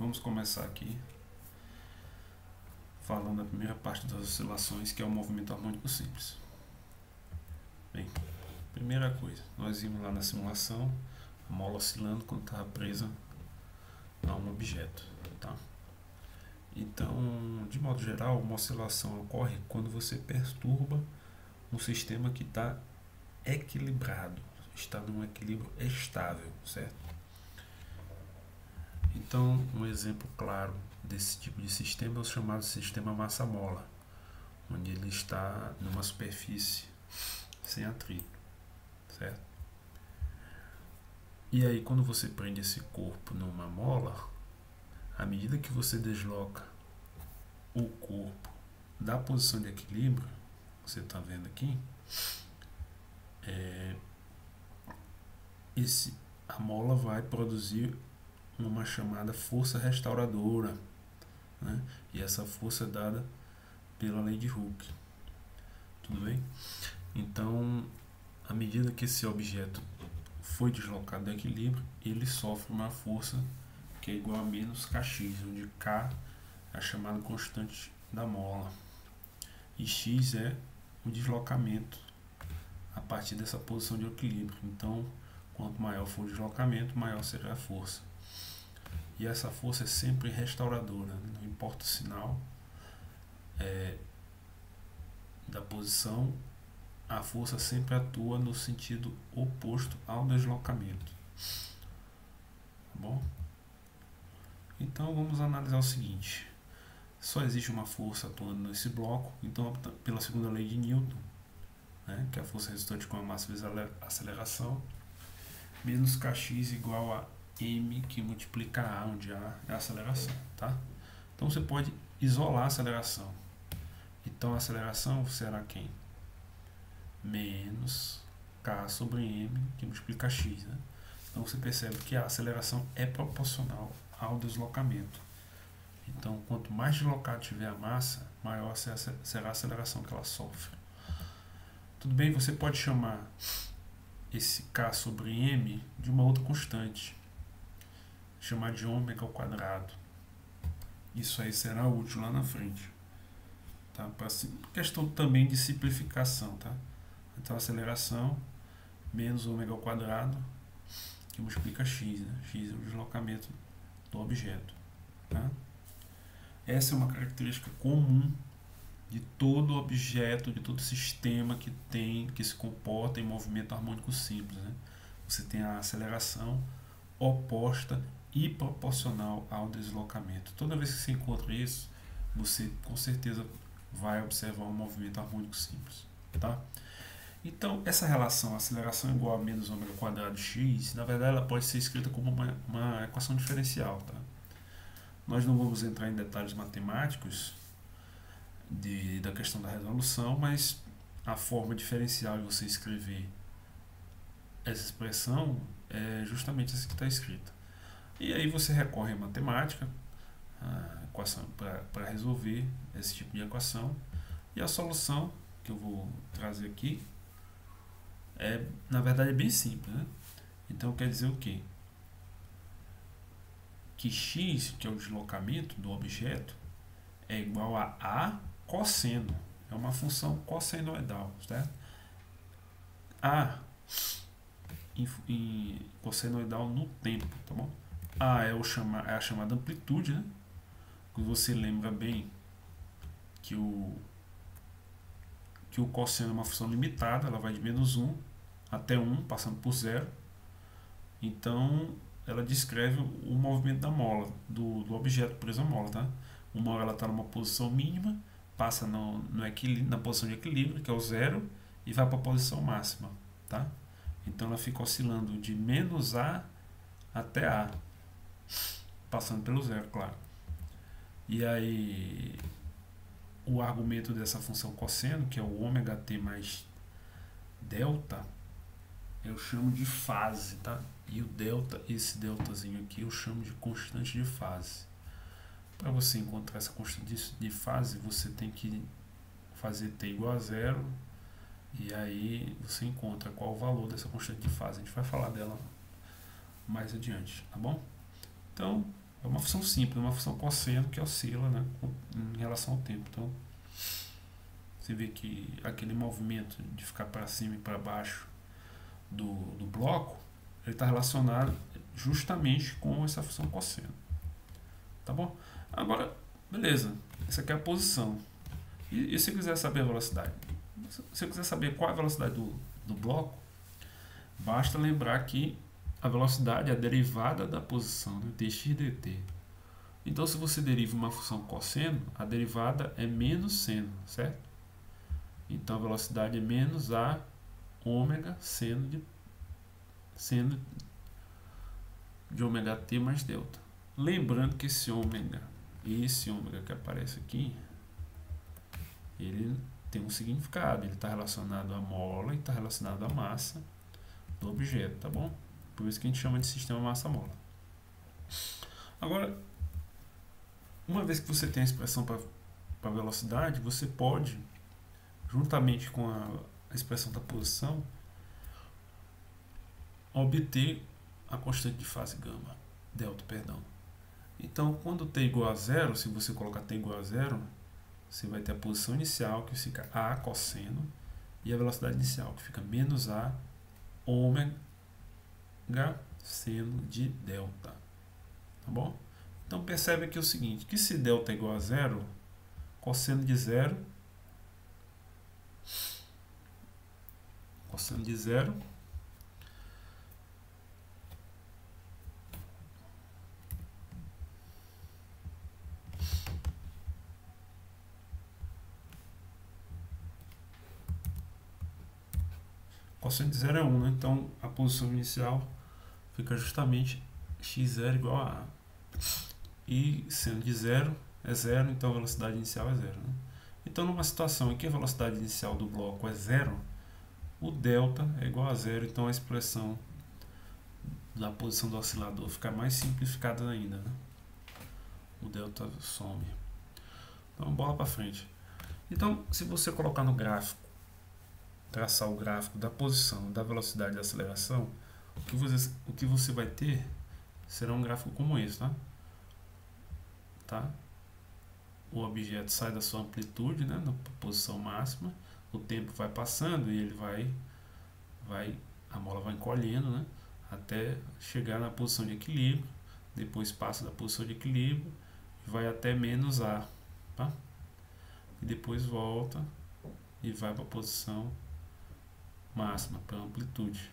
Vamos começar aqui falando da primeira parte das oscilações, que é o movimento harmônico simples. Bem, primeira coisa, nós vimos lá na simulação a mola oscilando quando estava presa a um objeto, tá? Então, de modo geral, uma oscilação ocorre quando você perturba um sistema que está equilibrado, está num equilíbrio estável, certo? Então, um exemplo claro desse tipo de sistema é o chamado sistema massa-mola, onde ele está numa superfície sem atrito, certo? E aí, quando você prende esse corpo numa mola, à medida que você desloca o corpo da posição de equilíbrio, você está vendo aqui, a mola vai produzir uma chamada força restauradora, né? E essa força é dada pela lei de Hooke. Tudo bem? Então, à medida que esse objeto foi deslocado do equilíbrio, ele sofre uma força que é igual a menos kx, onde k é a chamada constante da mola e x é o deslocamento a partir dessa posição de equilíbrio. Então, quanto maior for o deslocamento, maior será a força. E essa força é sempre restauradora, não importa o sinal da posição, a força sempre atua no sentido oposto ao deslocamento. Tá bom? Então vamos analisar o seguinte: só existe uma força atuando nesse bloco, então pela segunda lei de Newton, né, que é a força resultante com a massa vezes a aceleração, menos kx igual a m que multiplica a, onde a é a aceleração, tá? Então você pode isolar a aceleração. Então a aceleração será quem? Menos k sobre m que multiplica x, né? Então você percebe que a aceleração é proporcional ao deslocamento. Então quanto mais deslocado tiver a massa, maior será a aceleração que ela sofre. Tudo bem, você pode chamar esse k sobre m de uma outra constante, chamar de ômega ao quadrado. Isso aí será útil lá na frente, tá? Para questão também de simplificação, tá? Então aceleração menos ômega ao quadrado que multiplica x, né? X é o deslocamento do objeto, tá? Essa é uma característica comum de todo objeto, de todo sistema que se comporta em movimento harmônico simples, né? Você tem a aceleração oposta e proporcional ao deslocamento. Toda vez que você encontra isso, você com certeza vai observar um movimento harmônico simples, tá? Então, essa relação aceleração igual a menos ômega quadrado x, na verdade ela pode ser escrita como uma equação diferencial, tá? Nós não vamos entrar em detalhes matemáticos da questão da resolução, mas a forma diferencial de você escrever essa expressão é justamente essa que está escrita. E aí você recorre à matemática para resolver esse tipo de equação. E a solução que eu vou trazer aqui na verdade é bem simples, né? Então quer dizer o quê? Que x, que é o deslocamento do objeto, é igual a cosseno. É uma função cossenoidal, certo? A em cossenoidal no tempo, tá bom? A é a chamada amplitude, né? Você lembra bem que o cosseno é uma função limitada, ela vai de menos 1 até 1, passando por 0. Então, ela descreve o movimento da mola, do objeto preso à mola, tá? Uma hora ela está numa posição mínima, passa na posição de equilíbrio, que é o 0, e vai para a posição máxima, tá? Então ela fica oscilando de menos A até A, passando pelo 0, claro. E aí, o argumento dessa função cosseno, que é o ômega t mais delta, eu chamo de fase, tá? E o delta, esse deltazinho aqui, eu chamo de constante de fase. Para você encontrar essa constante de fase, você tem que fazer t igual a 0, e aí você encontra qual o valor dessa constante de fase. A gente vai falar dela mais adiante, tá bom? Então, É uma função simples, uma função cosseno que oscila, né, em relação ao tempo. Então, você vê que aquele movimento de ficar para cima e para baixo do bloco, ele está relacionado justamente com essa função cosseno. Tá bom? Agora, beleza. Essa aqui é a posição. E se quiser saber a velocidade? Se você quiser saber qual é a velocidade do bloco, basta lembrar que a velocidade é a derivada da posição, né? dx dt. Então, se você deriva uma função cosseno, a derivada é menos seno, certo? Então, a velocidade é menos a ômega seno de ômega t mais delta. Lembrando que esse ômega que aparece aqui, ele tem um significado, ele está relacionado à mola e está relacionado à massa do objeto, tá bom? Por isso que a gente chama de sistema massa-mola. Agora, uma vez que você tem a expressão para velocidade, você pode, juntamente com a expressão da posição, obter a constante de fase gama, delta, perdão. Então, quando t igual a zero, se você colocar t igual a zero, você vai ter a posição inicial, que fica a cosseno, e a velocidade inicial, que fica menos a ômega seno de delta. Tá bom? Então, percebe aqui o seguinte, que se delta é igual a zero, cosseno de zero é 1, né? Então a posição inicial fica justamente x0 igual a a. E sendo de zero é zero, então a velocidade inicial é zero, né? Então, numa situação em que a velocidade inicial do bloco é zero, o delta é igual a zero, então a expressão da posição do oscilador fica mais simplificada ainda, né? O delta some. Então, bola para frente. Então, se você colocar no gráfico, traçar o gráfico da posição, da velocidade e da aceleração, o que você vai ter será um gráfico como esse, tá? O objeto sai da sua amplitude, né, na posição máxima, o tempo vai passando e ele a mola vai encolhendo, né, até chegar na posição de equilíbrio, depois passa da posição de equilíbrio e vai até menos A, tá? E depois volta e vai para a posição máxima, para a amplitude.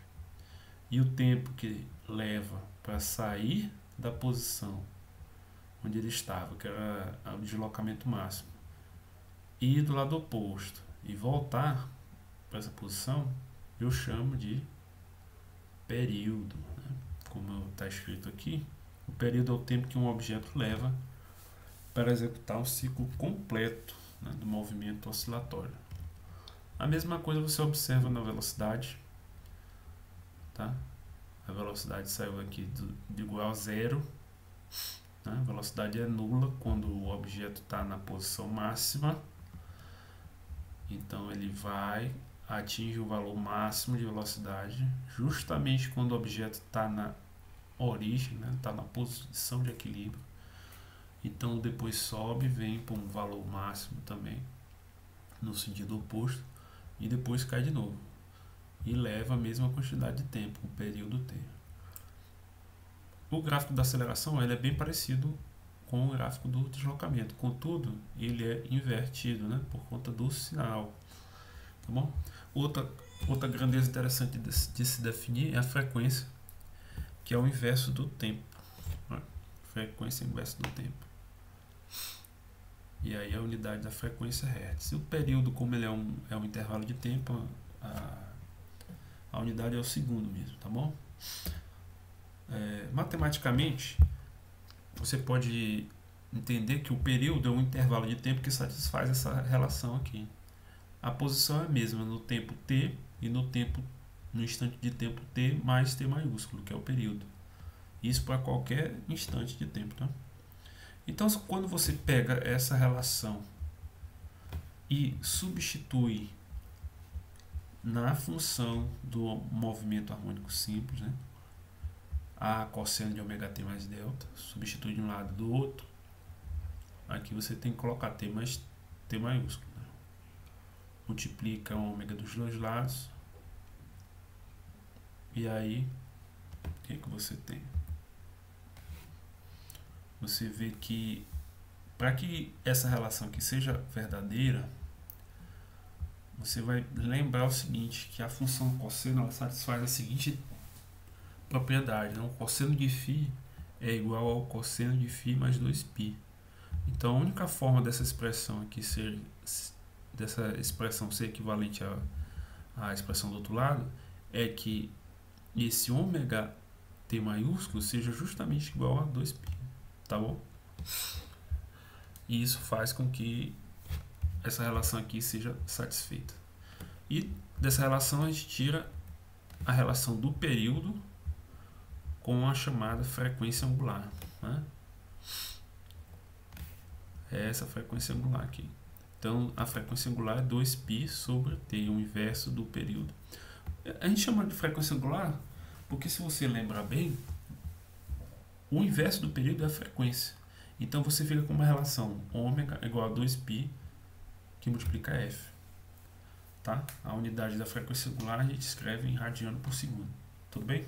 E o tempo que leva para sair da posição onde ele estava, que era o deslocamento máximo, e ir do lado oposto e voltar para essa posição, eu chamo de período, né? Como está escrito aqui, o período é o tempo que um objeto leva para executar o ciclo completo, né, do movimento oscilatório. A mesma coisa você observa na velocidade, tá? A velocidade saiu aqui de igual a zero, né? A velocidade é nula quando o objeto está na posição máxima, então ele atinge o valor máximo de velocidade justamente quando o objeto está na origem, né? Está na posição de equilíbrio. Então depois sobe, vem para um valor máximo também, no sentido oposto, e depois cai de novo. E leva a mesma quantidade de tempo, o período T. O gráfico da aceleração ele é bem parecido com o gráfico do deslocamento, contudo, ele é invertido, né, por conta do sinal. Tá bom? Outra grandeza interessante de se definir é a frequência, que é o inverso do tempo. Né? Frequência inversa do tempo. E aí a unidade da frequência é Hertz. E o período, como ele é um intervalo de tempo, a unidade é o segundo mesmo, tá bom? Matematicamente, você pode entender que o período é um intervalo de tempo que satisfaz essa relação aqui. A posição é a mesma no tempo t e no instante de tempo t mais t maiúsculo, que é o período. Isso para qualquer instante de tempo, tá? Então, quando você pega essa relação e substitui na função do movimento harmônico simples, né, A cosseno de ômega t mais delta, substitui de um lado do outro. Aqui você tem que colocar T mais T maiúsculo, né? Multiplica o ômega dos dois lados. E aí, o que você tem? Você vê que, para que essa relação aqui seja verdadeira, você vai lembrar o seguinte, que a função cosseno ela satisfaz a seguinte propriedade, né? O cosseno de φ é igual ao cosseno de φ mais 2π. Então a única forma dessa expressão aqui ser equivalente à expressão do outro lado é que esse ômega t maiúsculo seja justamente igual a 2π, tá bom? E isso faz com que essa relação aqui seja satisfeita. E dessa relação a gente tira a relação do período com a chamada frequência angular, né? É essa frequência angular aqui. Então, a frequência angular é 2π sobre t, o inverso do período. A gente chama de frequência angular porque, se você lembrar bem, o inverso do período é a frequência. Então, você fica com uma relação ômega igual a 2π que multiplica f. Tá? A unidade da frequência angular a gente escreve em radiano por segundo. Tudo bem?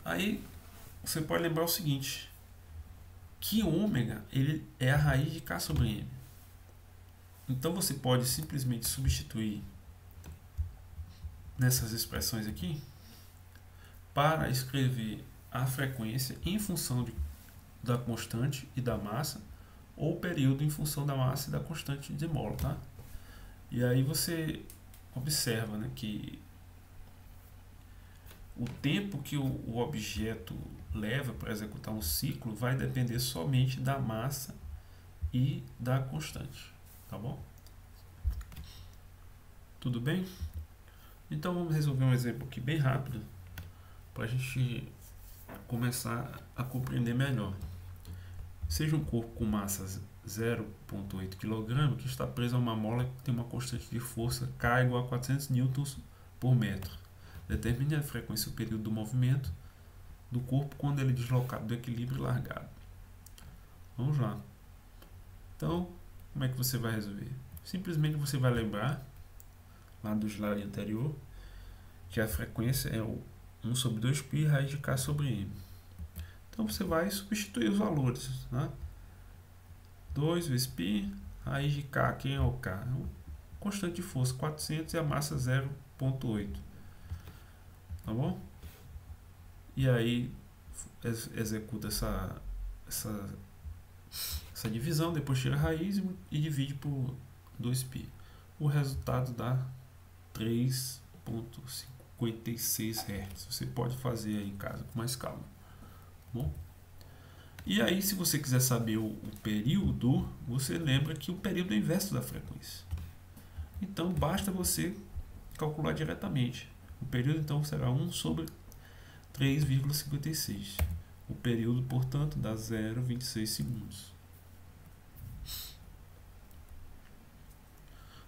Aí, você pode lembrar o seguinte, que ômega ele é a raiz de k sobre m. Então você pode simplesmente substituir nessas expressões aqui para escrever a frequência em função da constante e da massa, ou o período em função da massa e da constante de mola, tá? E aí você observa, né, que o tempo que o objeto leva para executar um ciclo vai depender somente da massa e da constante, tá bom? Tudo bem? Então vamos resolver um exemplo aqui bem rápido para a gente começar a compreender melhor. Seja um corpo com massa 0,8 kg que está preso a uma mola que tem uma constante de força K igual a 400 newtons por metro. Determine a frequência e o período do movimento do corpo quando ele é deslocado do equilíbrio e largado. Vamos lá. Então, como é que você vai resolver? Simplesmente você vai lembrar, lá do slide anterior, que a frequência é o 1 sobre 2π raiz de k sobre m. Então você vai substituir os valores, né? 2 vezes π, raiz de k, quem é o k? Constante de força 400 e a massa 0,8. Tá bom? E aí executa essa divisão, depois tira a raiz e divide por 2π. O resultado dá 3,56 Hz. Você pode fazer aí em casa com mais calma. Bom? E aí, se você quiser saber o período, você lembra que o período é o inverso da frequência. Então, basta você calcular diretamente. O período, então, será 1 sobre 3,56. O período, portanto, dá 0,26 segundos.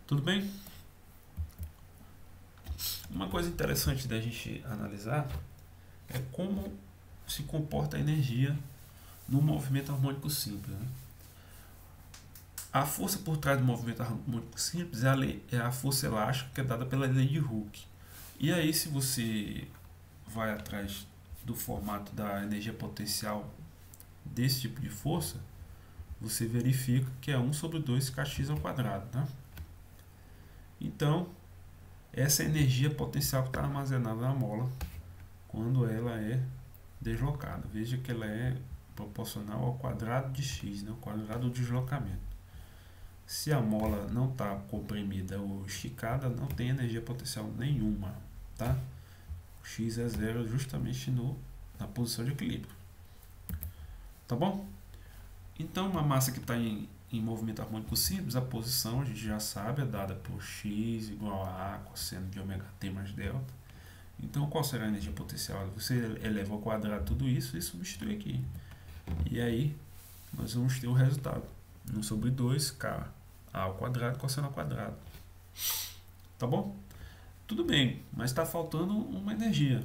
Tudo bem? Uma coisa interessante da gente analisar é como se comporta a energia no movimento harmônico simples, né? A força por trás do movimento harmônico simples é a força elástica que é dada pela lei de Hooke. E aí, se você vai atrás do formato da energia potencial desse tipo de força, você verifica que é 1 sobre 2 kx ao quadrado, né? Então, essa é a energia potencial que está armazenada na mola quando ela é deslocada. Veja que ela é proporcional ao quadrado de x, né? O quadrado do deslocamento. Se a mola não está comprimida ou esticada, não tem energia potencial nenhuma, tá? O x é zero justamente na posição de equilíbrio. Tá bom? Então, uma massa que está em movimento harmônico simples, a posição a gente já sabe, é dada por x igual a cosseno de ômega t mais delta. Então, qual será a energia potencial? Você eleva ao quadrado tudo isso e substitui aqui. E aí, nós vamos ter o resultado. 1 sobre 2k ao quadrado cosseno ao quadrado. Tá bom? Tudo bem, mas está faltando uma energia.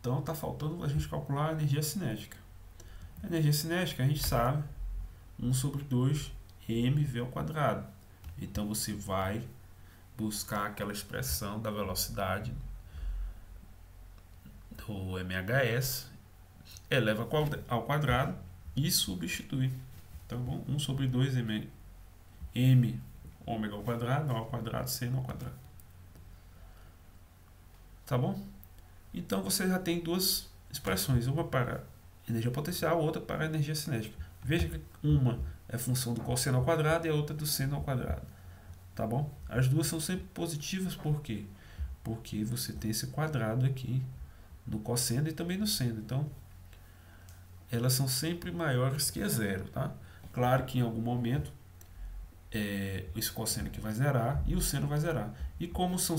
Então está faltando a gente calcular a energia cinética. A energia cinética a gente sabe 1 sobre 2 mv ao quadrado. Então você vai buscar aquela expressão da velocidade do MHS, eleva ao quadrado e substitui. Então, 1 sobre 2 m ômega ao quadrado, seno ao quadrado. Tá bom? Então você já tem duas expressões, uma para energia potencial, outra para energia cinética. Veja que uma é função do cosseno ao quadrado e a outra do seno ao quadrado. Tá bom? As duas são sempre positivas, por quê? Porque você tem esse quadrado aqui no cosseno e também no seno. Então, elas são sempre maiores que zero, tá? Claro que em algum momento esse cosseno aqui vai zerar e o seno vai zerar. E como são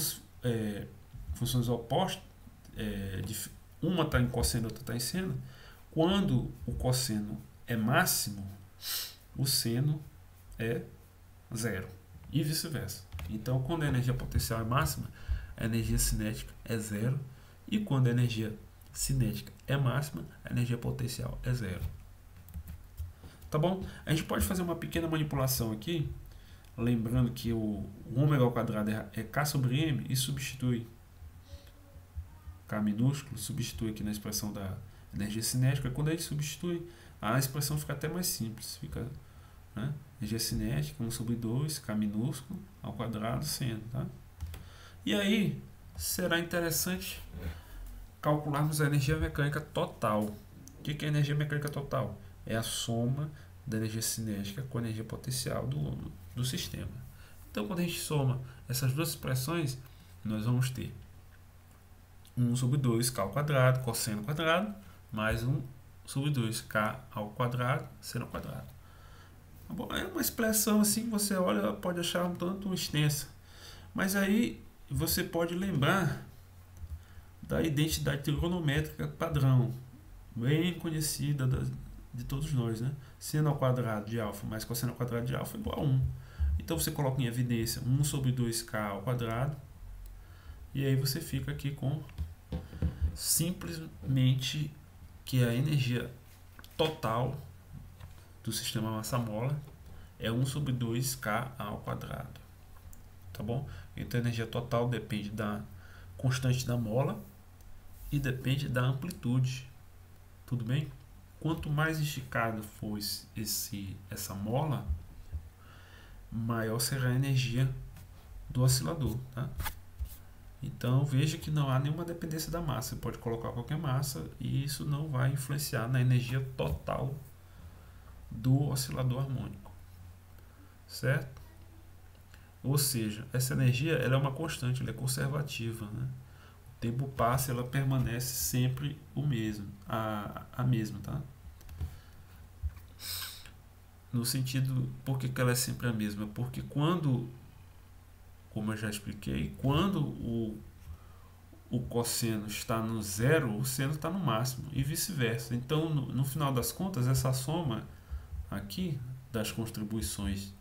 funções opostas, uma está em cosseno e outra está em seno, quando o cosseno é máximo, o seno é zero e vice-versa. Então, quando a energia potencial é máxima, a energia cinética é zero, e quando a energia cinética é máxima, a energia potencial é zero. Tá bom? A gente pode fazer uma pequena manipulação aqui, lembrando que o ômega ao quadrado é K sobre M, e substitui K minúsculo, substitui aqui na expressão da energia cinética. Quando a gente substitui, a expressão fica até mais simples. Fica, né, energia cinética 1 sobre 2, K minúsculo ao quadrado, seno. Tá? E aí, será interessante calcularmos a energia mecânica total. O que é a energia mecânica total? É a soma da energia cinética com a energia potencial do sistema. Então, quando a gente soma essas duas expressões, nós vamos ter 1 sobre 2K ao quadrado, cosseno ao quadrado, mais 1 sobre 2K ao quadrado, seno ao quadrado. É uma expressão assim que você olha, pode achar um tanto extensa. Mas aí você pode lembrar da identidade trigonométrica padrão, bem conhecida de todos nós, né? Seno ao quadrado de alfa mais cosseno ao quadrado de alfa é igual a 1. Então você coloca em evidência 1 sobre 2K ao quadrado, e aí você fica aqui com simplesmente que a energia total do sistema massa-mola é 1 sobre 2K ao quadrado. Tá bom? Então a energia total depende da constante da mola e depende da amplitude. Tudo bem? Quanto mais esticado for essa mola, maior será a energia do oscilador. Tá? Então veja que não há nenhuma dependência da massa. Você pode colocar qualquer massa e isso não vai influenciar na energia total do oscilador harmônico. Certo? Ou seja, essa energia ela é uma constante, ela é conservativa. Né? O tempo passa, ela permanece sempre o mesmo, a mesma. Tá? No sentido, por que ela é sempre a mesma? Porque quando, como eu já expliquei, quando o cosseno está no zero, o seno está no máximo, e vice-versa. Então, no final das contas, essa soma aqui das contribuições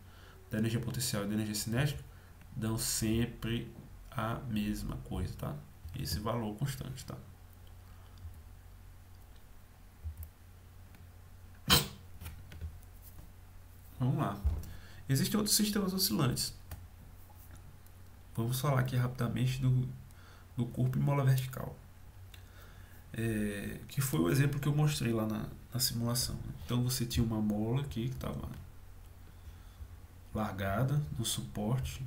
da energia potencial e da energia cinética dão sempre a mesma coisa, tá? Esse valor constante, tá? Vamos lá. Existem outros sistemas oscilantes. Vamos falar aqui rapidamente do corpo em mola vertical, que foi o exemplo que eu mostrei lá na simulação. Então você tinha uma mola aqui que estava largada no suporte,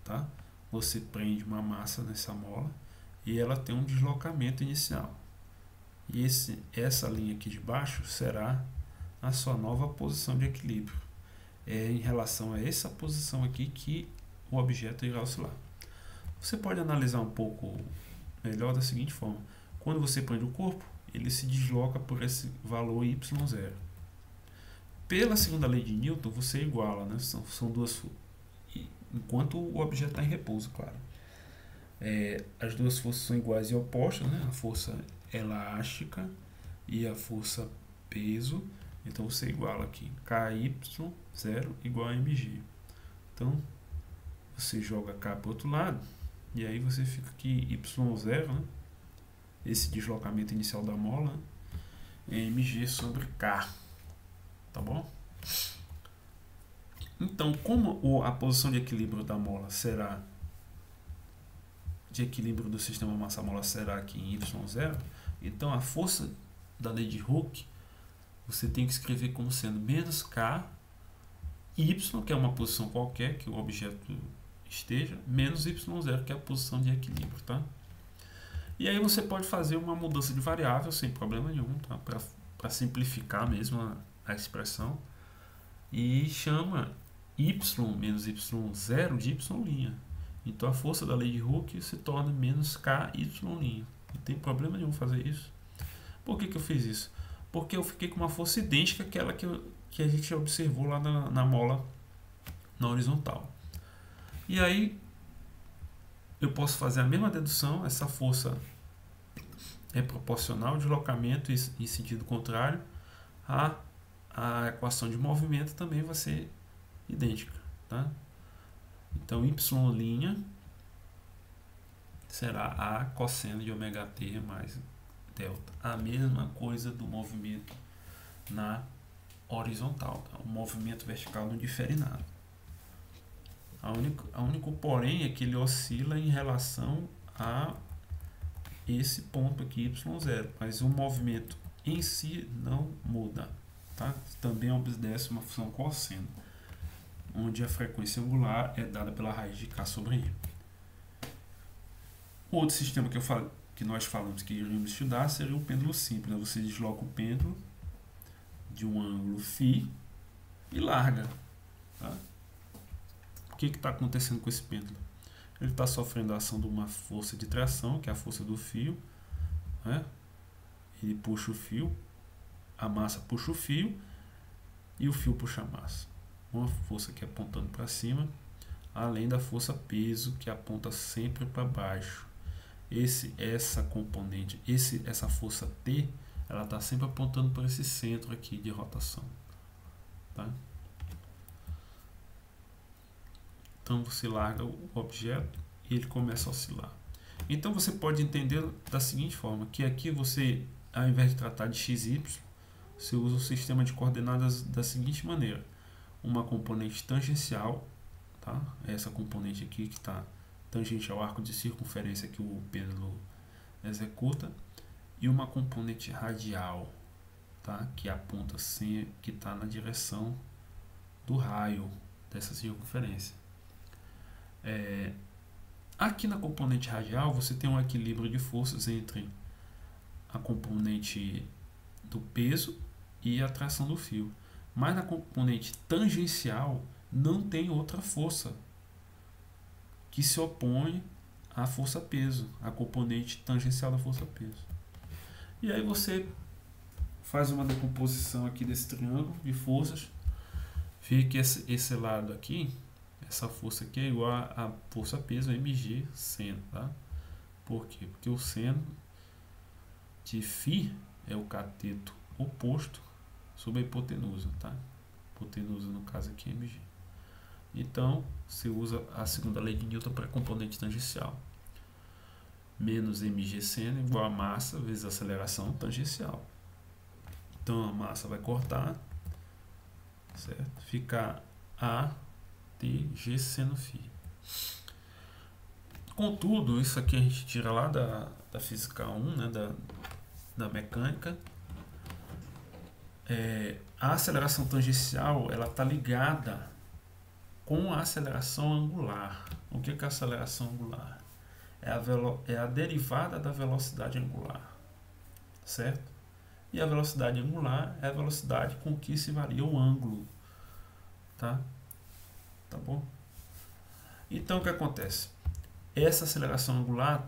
tá? Você prende uma massa nessa mola e ela tem um deslocamento inicial. E essa linha aqui de baixo será a sua nova posição de equilíbrio. É em relação a essa posição aqui que o objeto irá oscilar. Você pode analisar um pouco melhor da seguinte forma: quando você prende o corpo, ele se desloca por esse valor y0. Pela segunda lei de Newton, você iguala, né? São duas, enquanto o objeto está em repouso, claro. As duas forças são iguais e opostas, né? A força elástica e a força peso. Então você iguala aqui KY0 igual a mg. Então você joga K para o outro lado e aí você fica aqui y0, né? esse deslocamento inicial da mola, mg sobre k, tá bom? Então, como a posição de equilíbrio da mola será, de equilíbrio do sistema massa-mola será aqui em y0, então a força da lei de Hooke você tem que escrever como sendo menos k, y, que é uma posição qualquer que o objeto esteja, menos y0, que é a posição de equilíbrio, tá? E aí você pode fazer uma mudança de variável sem problema nenhum, tá? Para simplificar mesmo a expressão, e chama y menos y0 de y'. Então a força da lei de Hooke se torna menos k y'. Não tem problema nenhum fazer isso. Por que eu fiz isso? Porque eu fiquei com uma força idêntica àquela que a gente observou lá na mola na horizontal. E aí eu posso fazer a mesma dedução, essa força é proporcional ao deslocamento em sentido contrário, a equação de movimento também vai ser idêntica, tá? Então y' será a cosseno de ômega t mais delta, a mesma coisa do movimento na horizontal, tá? O movimento vertical não difere nada. A único porém é que ele oscila em relação a esse ponto aqui, y0, mas o movimento em si não muda, tá? Também obedece uma função cosseno, onde a frequência angular é dada pela raiz de k sobre m. Outro sistema que nós falamos que iríamos estudar seria o pêndulo simples, né? Você desloca o pêndulo de um ângulo φ e larga, tá? O que está acontecendo com esse pêndulo? Ele está sofrendo a ação de uma força de tração, que é a força do fio, né? Ele puxa o fio, a massa puxa o fio e o fio puxa a massa. Uma força que é apontando para cima, além da força peso que aponta sempre para baixo. Essa componente, essa força T, ela está sempre apontando para esse centro aqui de rotação, tá? Então você larga o objeto e ele começa a oscilar. Então você pode entender da seguinte forma, que aqui você, ao invés de tratar de x e y, você usa o sistema de coordenadas da seguinte maneira: uma componente tangencial, tá? Essa componente aqui que está tangente ao arco de circunferência que o pêndulo executa, e uma componente radial, tá? Que aponta assim, que está na direção do raio dessa circunferência. Aqui na componente radial você tem um equilíbrio de forças entre a componente do peso e a tração do fio, mas na componente tangencial não tem outra força que se opõe à força peso, a componente tangencial da força peso. E aí você faz uma decomposição aqui desse triângulo de forças, vê que esse lado aqui, essa força aqui é igual a força peso mg seno, tá? Por quê? Porque o seno de φ é o cateto oposto sobre a hipotenusa, tá? Hipotenusa no caso aqui é mg. Então você usa a segunda lei de Newton para a componente tangencial. Menos mg seno igual a massa vezes a aceleração tangencial. Então a massa vai cortar, certo? Fica a G seno φ. Contudo, isso aqui a gente tira lá da física 1, né, da mecânica. A aceleração tangencial ela está ligada com a aceleração angular. O que é a aceleração angular? É a derivada da velocidade angular, certo? E a velocidade angular é a velocidade com que se varia o ângulo, tá? Tá bom? Então o que acontece? Essa aceleração angular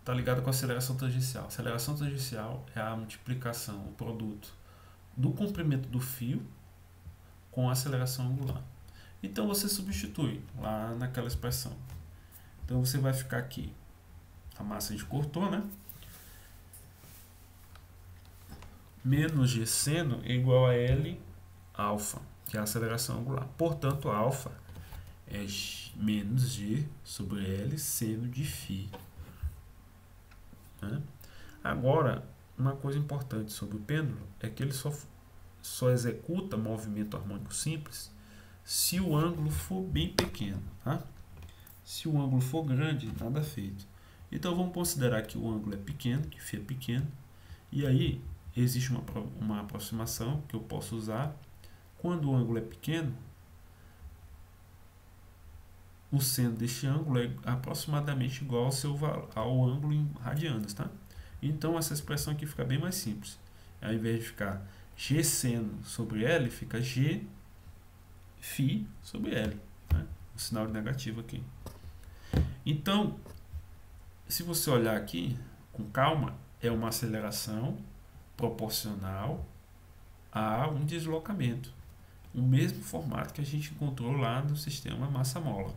está ligada com a aceleração tangencial. A aceleração tangencial é a multiplicação, o produto do comprimento do fio com a aceleração angular. Então você substitui lá naquela expressão. Então você vai ficar aqui, a massa a gente cortou, né? Menos G seno é igual a L alfa, que é a aceleração angular. Portanto, alfa é menos G sobre L seno de φ. né? Agora, uma coisa importante sobre o pêndulo é que ele só executa movimento harmônico simples se o ângulo for bem pequeno, tá? Se o ângulo for grande, nada feito. Então vamos considerar que o ângulo é pequeno, que φ é pequeno, e aí existe uma aproximação que eu posso usar. Quando o ângulo é pequeno, o seno deste ângulo é aproximadamente igual ao ângulo em radianos, tá? Então essa expressão aqui fica bem mais simples. Ao invés de ficar G seno sobre L, fica G φ sobre L, né? O sinal negativo aqui. Então, se você olhar aqui com calma, é uma aceleração proporcional a um deslocamento. O mesmo formato que a gente encontrou lá no sistema massa-mola.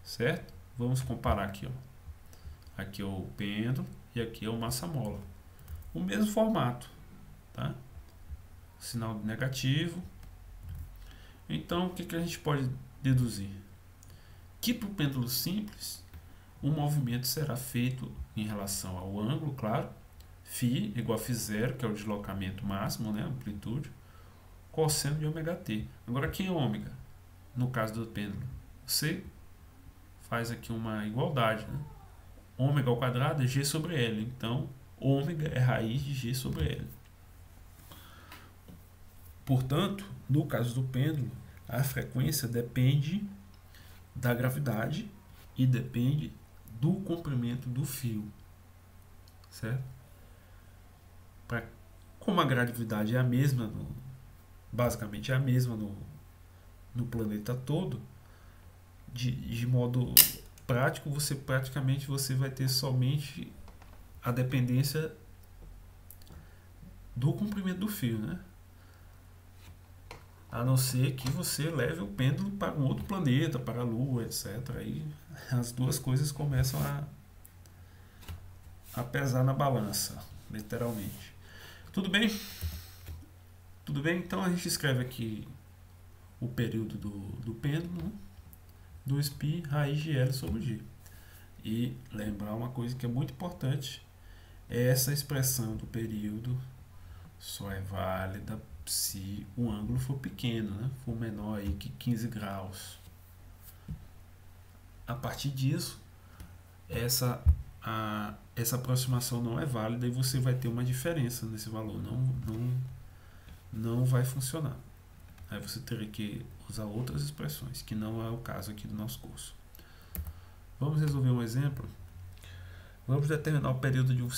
Certo? Vamos comparar aqui, ó. Aqui é o pêndulo e aqui é o massa-mola. O mesmo formato, tá? Sinal negativo. Então, o que a gente pode deduzir? Que para o pêndulo simples, o movimento será feito em relação ao ângulo, claro, φ igual a φ0, que é o deslocamento máximo, né, amplitude, cosseno de ômega-t. Agora, quem é ômega? No caso do pêndulo, você faz aqui uma igualdade, né? Ômega ao quadrado é G sobre L. Então, ômega é raiz de G sobre L. Portanto, no caso do pêndulo, a frequência depende da gravidade e depende do comprimento do fio. Certo? Como a gravidade é a mesma, basicamente é a mesma no planeta todo, de modo prático, você vai ter somente a dependência do comprimento do fio, né? A não ser que você leve o pêndulo para um outro planeta, para a Lua, etc. Aí as duas coisas começam a pesar na balança, literalmente. Tudo bem? Tudo bem? Então a gente escreve aqui o período do pêndulo, né? 2π raiz de L sobre G. E lembrar uma coisa que é muito importante, essa expressão do período só é válida se o ângulo for pequeno, né? For menor aí que 15 graus. A partir disso, essa aproximação não é válida e você vai ter uma diferença nesse valor, não vai funcionar. Aí você teria que usar outras expressões, que não é o caso aqui do nosso curso. Vamos resolver um exemplo. Vamos determinar o período de um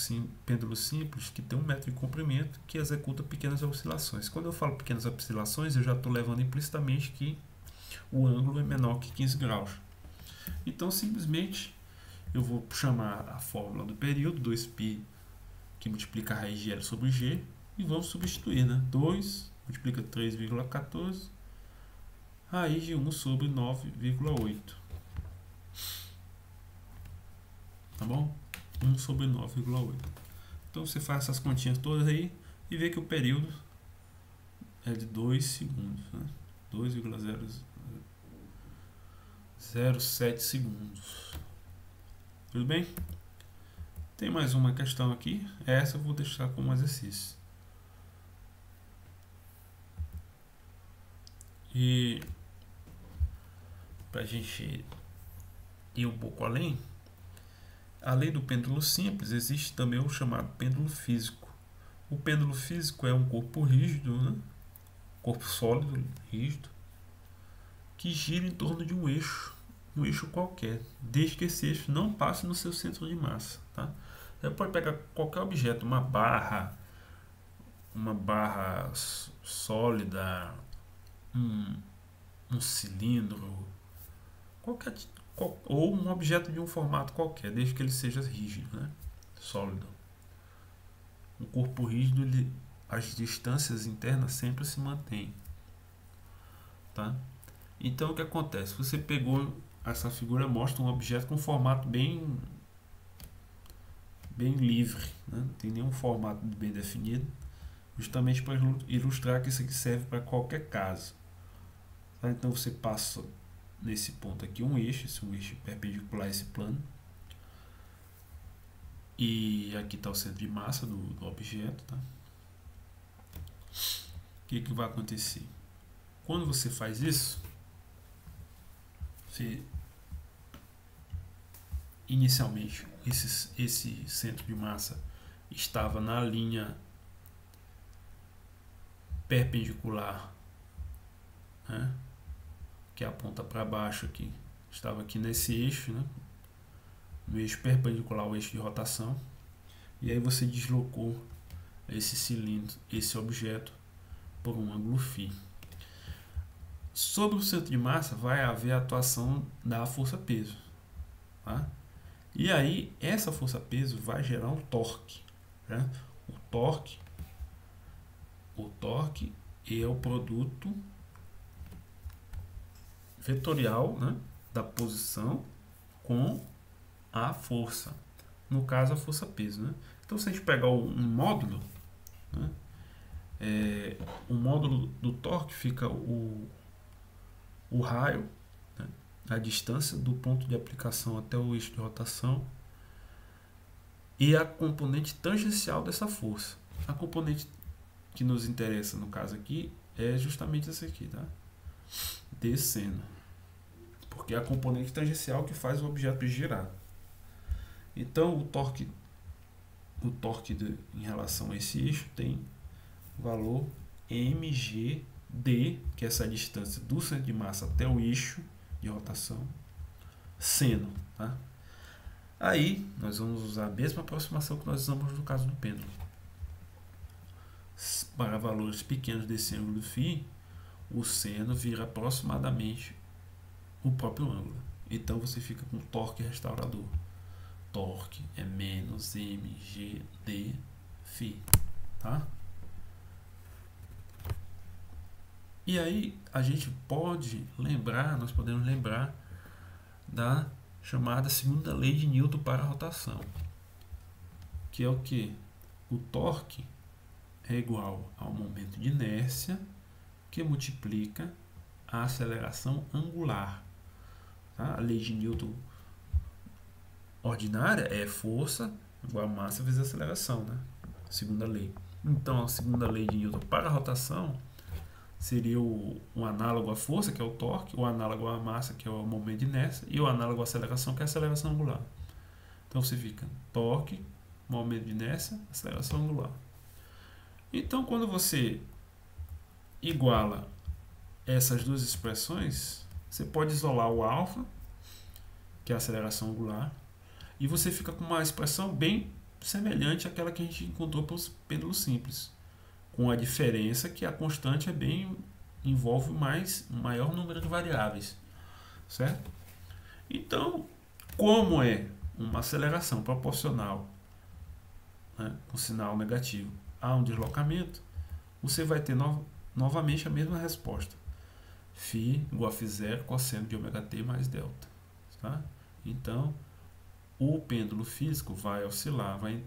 pêndulo simples que tem 1 metro de comprimento que executa pequenas oscilações. Quando eu falo pequenas oscilações, eu já estou levando implicitamente que o ângulo é menor que 15 graus. Então, simplesmente, eu vou chamar a fórmula do período, 2π, que multiplica a raiz de L sobre G, e vamos substituir, né? 2 multiplica 3,14, raiz de 1 sobre 9,8. Tá bom? 1 sobre 9,8. Então você faz essas continhas todas aí e vê que o período é de 2 segundos, né? 2,007 segundos. Tudo bem? Tem mais uma questão aqui. Essa eu vou deixar como exercício. E para a gente ir um pouco além do pêndulo simples, existe também o chamado pêndulo físico. O pêndulo físico é um corpo rígido, né? Corpo sólido, rígido, que gira em torno de um eixo qualquer, desde que esse eixo não passe no seu centro de massa. Tá? Você pode pegar qualquer objeto, uma barra sólida, um cilindro, ou um objeto de um formato qualquer, desde que ele seja rígido, né? Sólido. Um corpo rígido, as distâncias internas sempre se mantêm. Tá? Então o que acontece? Você pegou essa figura, mostra um objeto com formato bem livre, né? Não tem nenhum formato bem definido, justamente para ilustrar que isso aqui serve para qualquer caso. Tá? Então você passa nesse ponto aqui um eixo perpendicular a esse plano. E aqui está o centro de massa do objeto, tá? O que vai acontecer? Quando você faz isso, inicialmente esse centro de massa estava na linha perpendicular, né, que aponta para baixo aqui, estava aqui nesse eixo, né, no eixo perpendicular ao eixo de rotação, e aí você deslocou esse cilindro, esse objeto, por um ângulo φ. Sobre o centro de massa vai haver a atuação da força-peso, tá? E aí essa força-peso vai gerar um torque, né? O torque é o produto vetorial, né, da posição com a força, no caso a força-peso, né? Então se a gente pegar um módulo, né, o módulo do torque fica o raio, né, a distância do ponto de aplicação até o eixo de rotação, e a componente tangencial dessa força. A componente que nos interessa no caso aqui é justamente essa aqui, tá? Descendo, porque é a componente tangencial que faz o objeto girar. Então o torque em relação a esse eixo tem valor mgd, que é essa distância do centro de massa até o eixo de rotação, seno, tá? Aí nós vamos usar a mesma aproximação que nós usamos no caso do pêndulo. Para valores pequenos desse ângulo φ, o seno vira aproximadamente o próprio ângulo. Então você fica com torque restaurador. Torque é menos mgd φ, tá? E aí a gente pode lembrar, nós podemos lembrar da chamada segunda lei de Newton para a rotação, que é o que? O torque é igual ao momento de inércia que multiplica a aceleração angular, tá? A lei de Newton ordinária é força igual a massa vezes a aceleração, né? Segunda lei. Então a segunda lei de Newton para a rotação seria um análogo à força, que é o torque, o análogo à massa, que é o momento de inércia, e o análogo à aceleração, que é a aceleração angular. Então você fica torque, momento de inércia, aceleração angular. Então quando você iguala essas duas expressões, você pode isolar o alfa, que é a aceleração angular, e você fica com uma expressão bem semelhante àquela que a gente encontrou para os pêndulos simples, com a diferença que a constante envolve um maior número de variáveis, certo? Então, como é uma aceleração proporcional, né, com sinal negativo a um deslocamento, você vai ter novamente a mesma resposta. Φ igual a φ0 cosseno de ômega-t mais delta. Tá? Então, o pêndulo físico vai oscilar, vai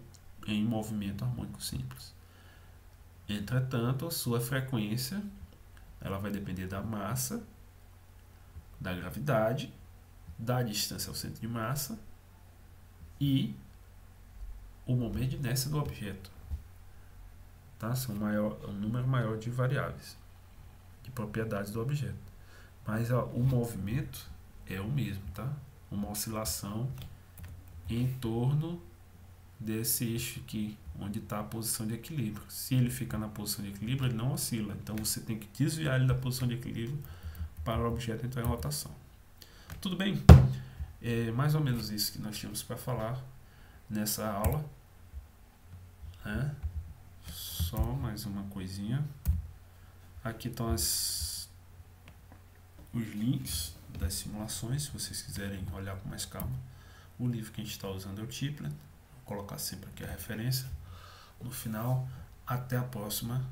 em movimento harmônico simples. Entretanto, a sua frequência ela vai depender da massa, da gravidade, da distância ao centro de massa e o momento de inércia do objeto. Tá? São um número maior de variáveis, de propriedades do objeto. Mas o movimento é o mesmo, tá? Uma oscilação em torno desse eixo aqui, onde está a posição de equilíbrio. Se ele fica na posição de equilíbrio, ele não oscila. Então você tem que desviar ele da posição de equilíbrio para o objeto entrar em rotação. Tudo bem? É mais ou menos isso que nós tínhamos para falar nessa aula, né? Só mais uma coisinha. Aqui estão os links das simulações, se vocês quiserem olhar com mais calma. O livro que a gente está usando é o Tipler. Vou colocar sempre aqui a referência. No final, até a próxima.